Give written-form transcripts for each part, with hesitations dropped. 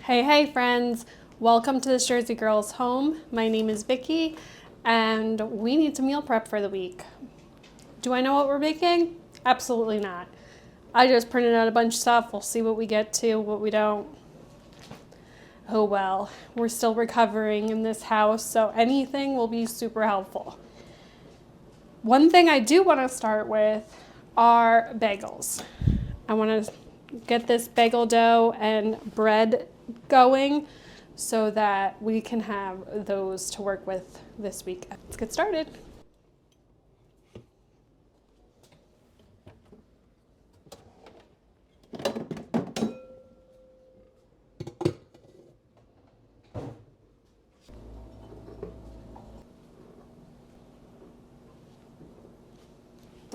Hey friends, welcome to this Jersey Girls home. My name is Vicky and we need to meal prep for the week. Do I know what we're making? Absolutely not. I just printed out a bunch of stuff. We'll see what we get to, what we don't. Oh well, we're still recovering in this house, so anything will be super helpful. One thing I do want to start with are bagels. I want to get this bagel dough and bread going so that we can have those to work with this week. Let's get started.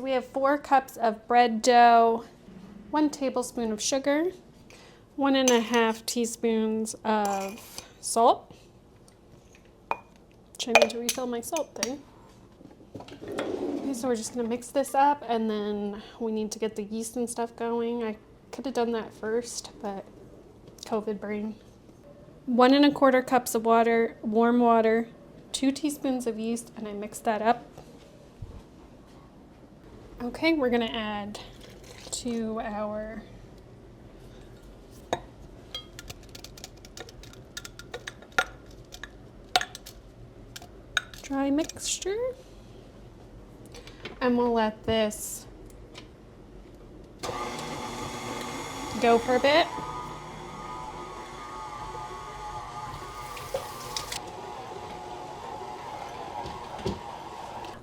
We have 4 cups of bread dough, 1 tablespoon of sugar, 1.5 teaspoons of salt, which I need to refill my salt thing. Okay, so we're just gonna mix this up and then we need to get the yeast and stuff going. I could have done that first, but COVID brain. 1.25 cups of water, warm water, 2 teaspoons of yeast, and I mix that up. Okay, we're gonna add to our dry mixture, and we'll let this go for a bit.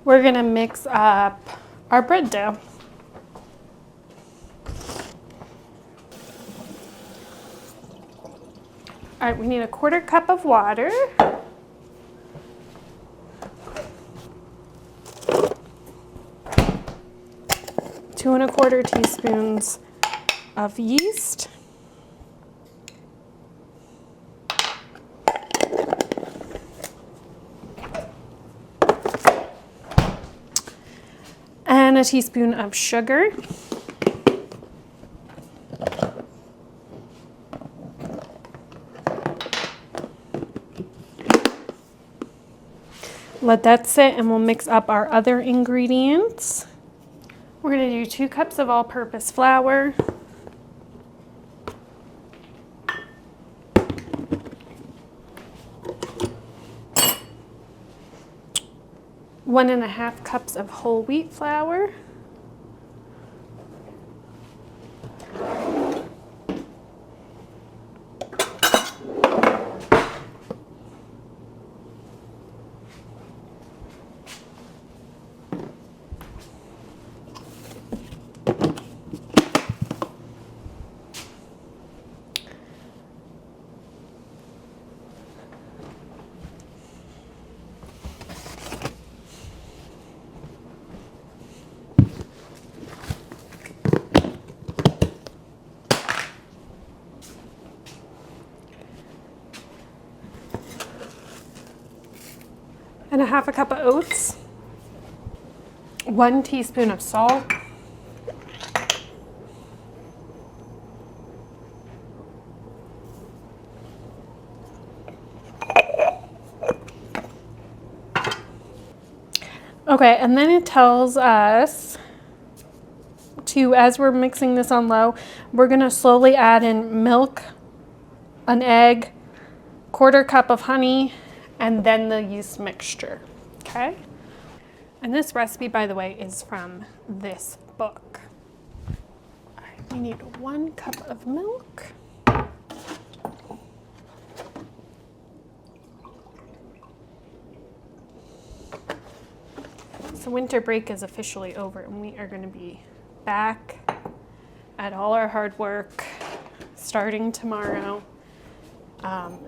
We're gonna mix up our bread dough. All right, we need 1/4 cup of water. Two 1/4 teaspoons of yeast. And a teaspoon of sugar. Let that sit and we'll mix up our other ingredients. We're going to do 2 cups of all-purpose flour, 1.5 cups of whole wheat flour, and 1/2 cup of oats, 1 teaspoon of salt, okay, and then it tells us to, as we're mixing this on low, we're gonna slowly add in milk, an egg, 1/4 cup of honey, and then the yeast mixture, okay? And this recipe, by the way, is from this book. All right, we need 1 cup of milk. So winter break is officially over and we are gonna be back at all our hard work starting tomorrow.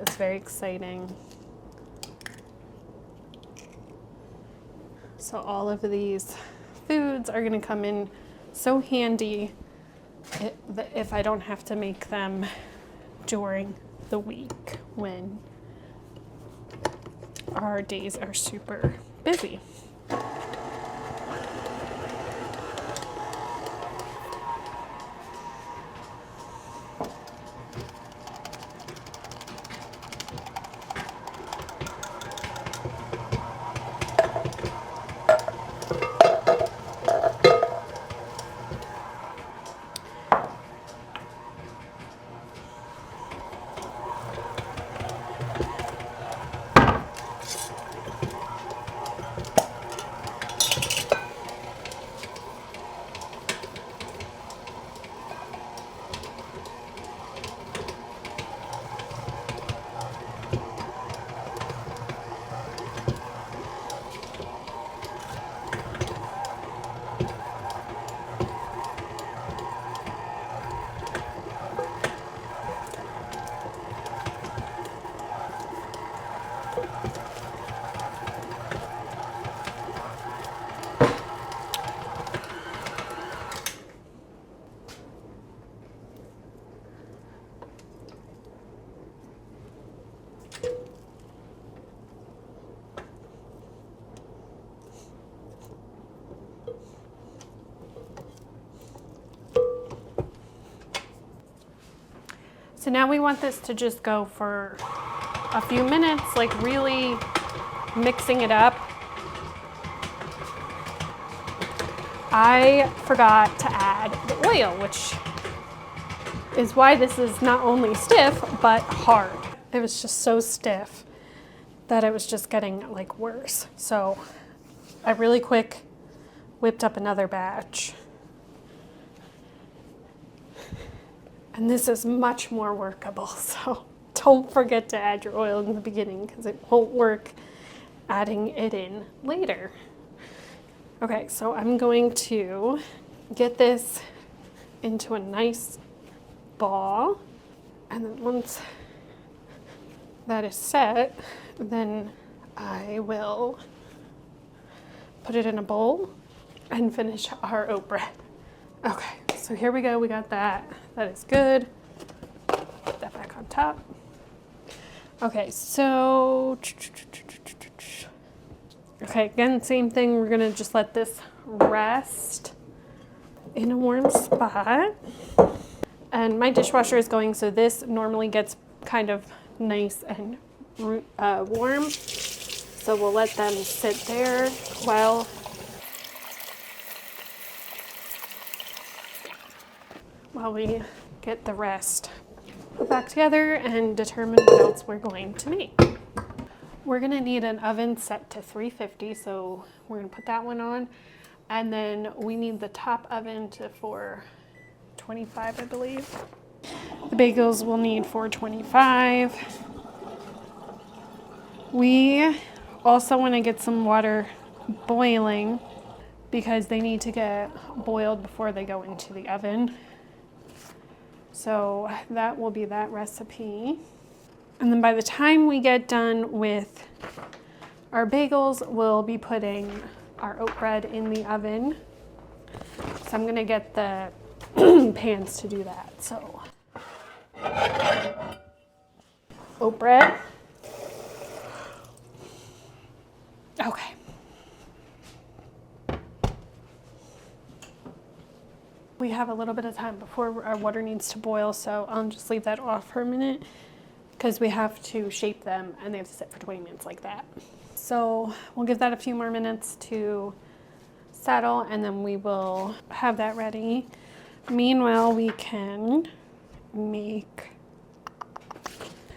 It's very exciting. So all of these foods are gonna come in so handy if I don't have to make them during the week when our days are super busy. So now we want this to just go for a few minutes, like really mixing it up. I forgot to add the oil, which is why this is not only stiff, but hard. It was just so stiff that it was just getting like worse. So I really quick whipped up another batch. And this is much more workable, so don't forget to add your oil in the beginning because it won't work adding it in later. Okay, so I'm going to get this into a nice ball, and then once that is set, then I will put it in a bowl and finish our oat bread. Okay, so here we go, we got that. That is good. Put that back on top. Okay, so, okay, again, same thing. We're gonna just let this rest in a warm spot. And my dishwasher is going, so this normally gets kind of nice and warm. So we'll let them sit there while we get the rest put back together and determine what else we're going to make. We're gonna need an oven set to 350, so we're gonna put that one on. And then we need the top oven to 425, I believe. The bagels will need 425. We also wanna get some water boiling because they need to get boiled before they go into the oven. So that will be that recipe. And then by the time we get done with our bagels, we'll be putting our oat bread in the oven. So I'm gonna get the pans to do that. So oat bread. Okay. We have a little bit of time before our water needs to boil, so I'll just leave that off for a minute because we have to shape them and they have to sit for 20 minutes like that. So we'll give that a few more minutes to settle and then we will have that ready. Meanwhile, we can make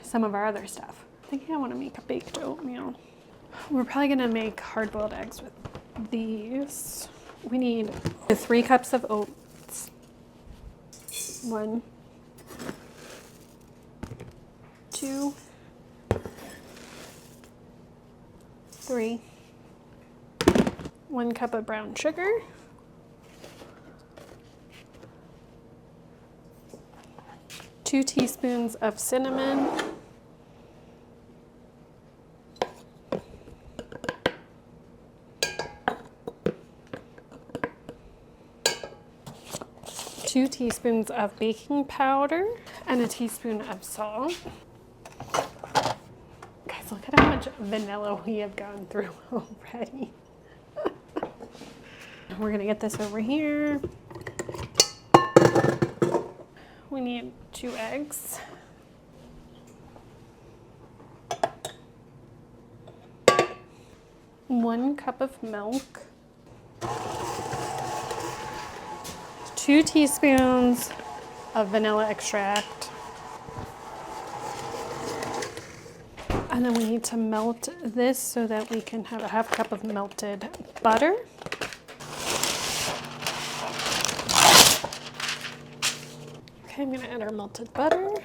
some of our other stuff. I think I want to make a baked oatmeal. We're probably gonna make hard-boiled eggs with these. We need 3 cups of oats. 1, 2, 3. 1 cup of brown sugar. 2 teaspoons of cinnamon. 2 teaspoons of baking powder and a teaspoon of salt. Guys, look at how much vanilla we have gone through already. We're gonna get this over here. We need 2 eggs. One cup of milk. 2 teaspoons of vanilla extract. And then we need to melt this so that we can have a half cup of melted butter. Okay, I'm gonna add our melted butter.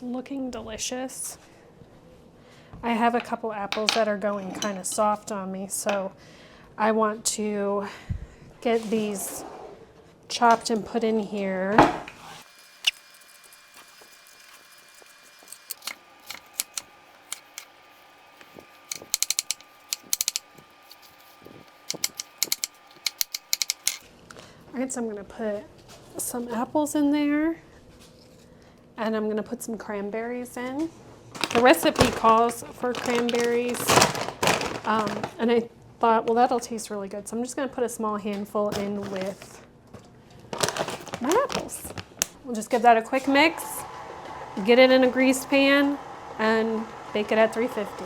Looking delicious. I have a couple apples that are going kind of soft on me, so I want to get these chopped and put in here. All right, so I'm going to put some apples in there. and I'm gonna put some cranberries in. The recipe calls for cranberries, and I thought, well, that'll taste really good. So I'm just gonna put a small handful in with my apples. We'll just give that a quick mix, get it in a greased pan, and bake it at 350.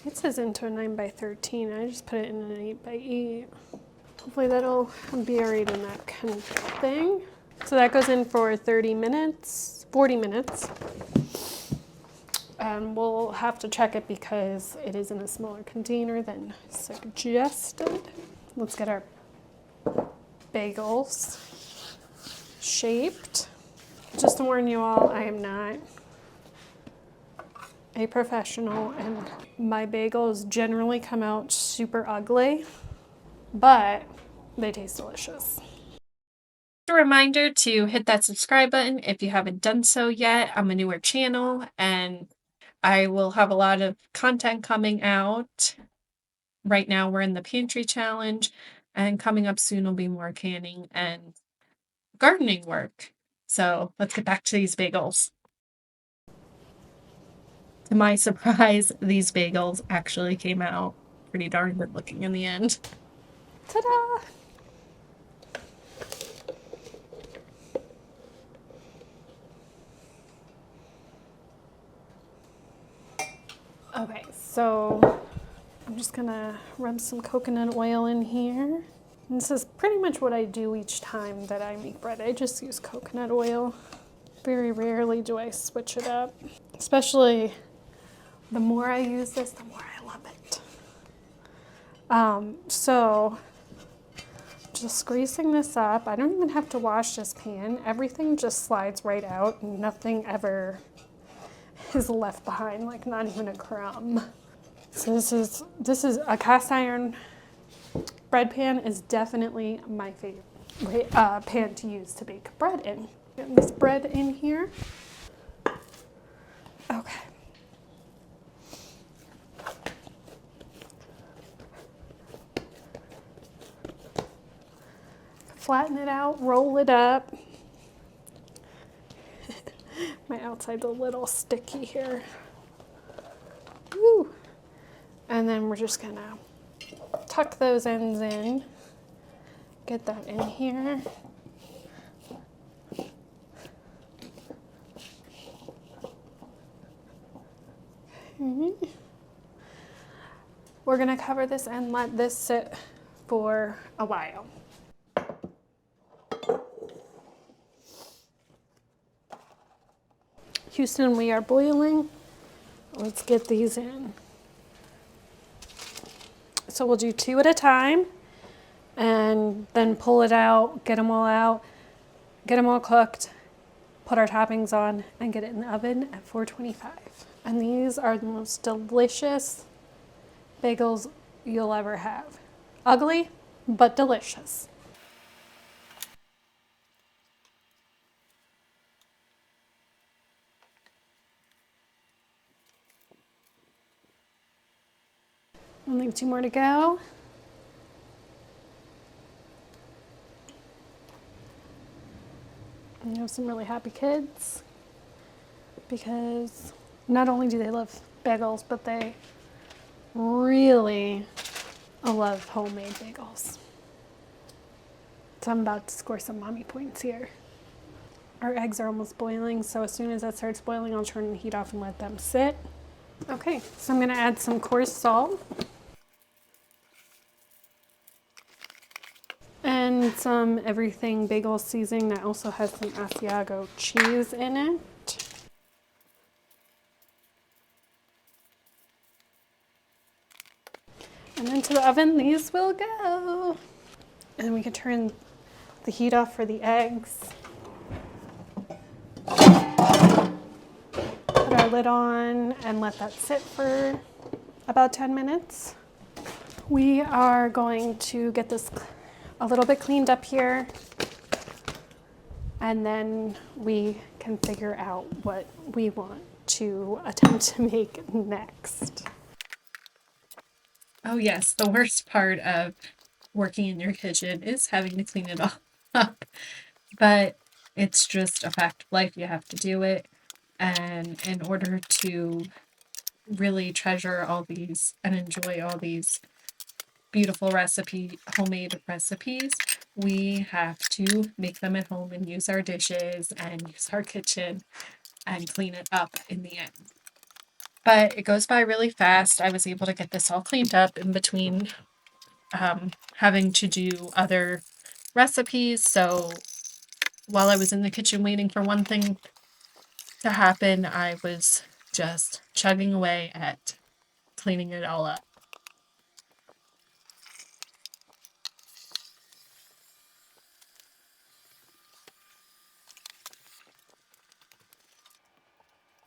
It says into a 9x13. I just put it in an 8x8. Hopefully that'll be alright in that kind of thing. So that goes in for 30 minutes, 40 minutes. And we'll have to check it because it is in a smaller container than suggested. Let's get our bagels shaped. Just to warn you all, I am not a professional, and my bagels generally come out super ugly, but they taste delicious. A reminder to hit that subscribe button if you haven't done so yet. I'm a newer channel and I will have a lot of content coming out. Right now we're in the pantry challenge, and coming up soon will be more canning and gardening work. So let's get back to these bagels. To my surprise, these bagels actually came out pretty darn good looking in the end. Ta-da! Okay, so I'm just gonna rub some coconut oil in here. And this is pretty much what I do each time that I make bread. I just use coconut oil. Very rarely do I switch it up. Especially the more I use this, the more I love it. So just greasing this up. I don't even have to wash this pan. Everything just slides right out and nothing ever is left behind, like not even a crumb. So this is a cast iron bread pan is definitely my favorite pan to use to bake bread in. Getting this bread in here. Okay. Flatten it out, roll it up. My outside's a little sticky here. Woo. And then we're just gonna tuck those ends in. Get that in here. Okay. We're gonna cover this and let this sit for a while. Houston, we are boiling. Let's get these in. So we'll do 2 at a time and then pull it out, get them all cooked, put our toppings on, and get it in the oven at 425. And these are the most delicious bagels you'll ever have. Ugly, but delicious. Only 2 more to go. And you have some really happy kids because not only do they love bagels, but they really love homemade bagels. So I'm about to score some mommy points here. Our eggs are almost boiling, so as soon as that starts boiling, I'll turn the heat off and let them sit. Okay, so I'm gonna add some coarse salt. And some everything bagel seasoning that also has some Asiago cheese in it. And into the oven these will go. And we can turn the heat off for the eggs. Put our lid on and let that sit for about 10 minutes. We are going to get this a little bit cleaned up here, and then we can figure out what we want to attempt to make next. Oh yes, the worst part of working in your kitchen is having to clean it all up. But it's just a fact of life. You have to do it. And in order to really treasure all these and enjoy all these beautiful homemade recipes, we have to make them at home and use our dishes and use our kitchen and clean it up in the end. But it goes by really fast. I was able to get this all cleaned up in between having to do other recipes. So while I was in the kitchen waiting for one thing to happen, I was just chugging away at cleaning it all up.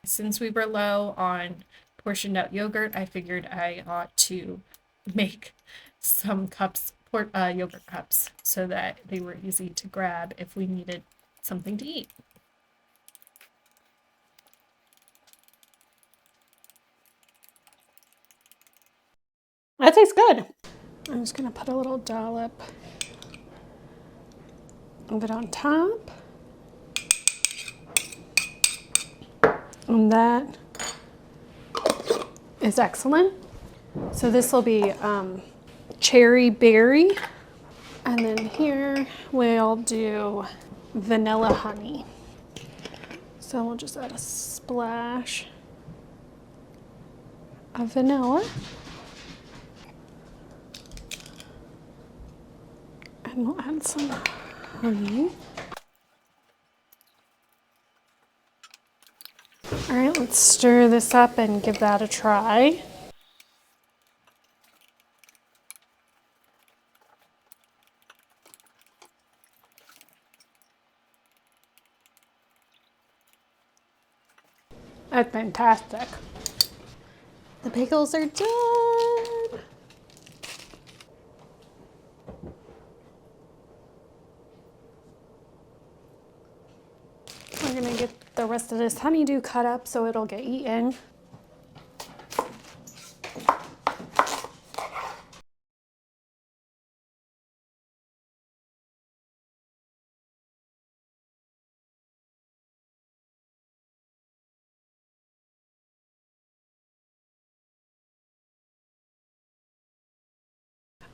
Since we were low on portioned out yogurt, I figured I ought to make some yogurt cups, so that they were easy to grab if we needed something to eat. That tastes good. I'm just gonna put a little dollop of it on top. And that is excellent. So this will be cherry berry. And then here we'll do vanilla honey. So we'll just add a splash of vanilla. And we'll add some honey. All right, let's stir this up and give that a try. That's fantastic. The pickles are done. We're gonna get the rest of this honeydew cut up so it'll get eaten.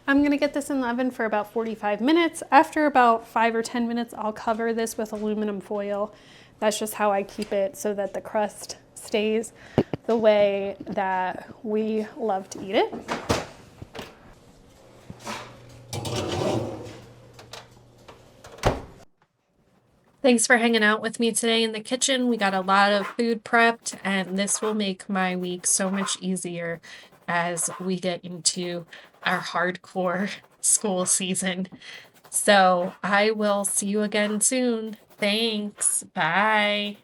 I'm gonna get this in the oven for about 45 minutes. After about 5 or 10 minutes, I'll cover this with aluminum foil. That's just how I keep it, so that the crust stays the way that we love to eat it. Thanks for hanging out with me today in the kitchen. We got a lot of food prepped, and this will make my week so much easier as we get into our hardcore school season. So I will see you again soon. Thanks. Bye.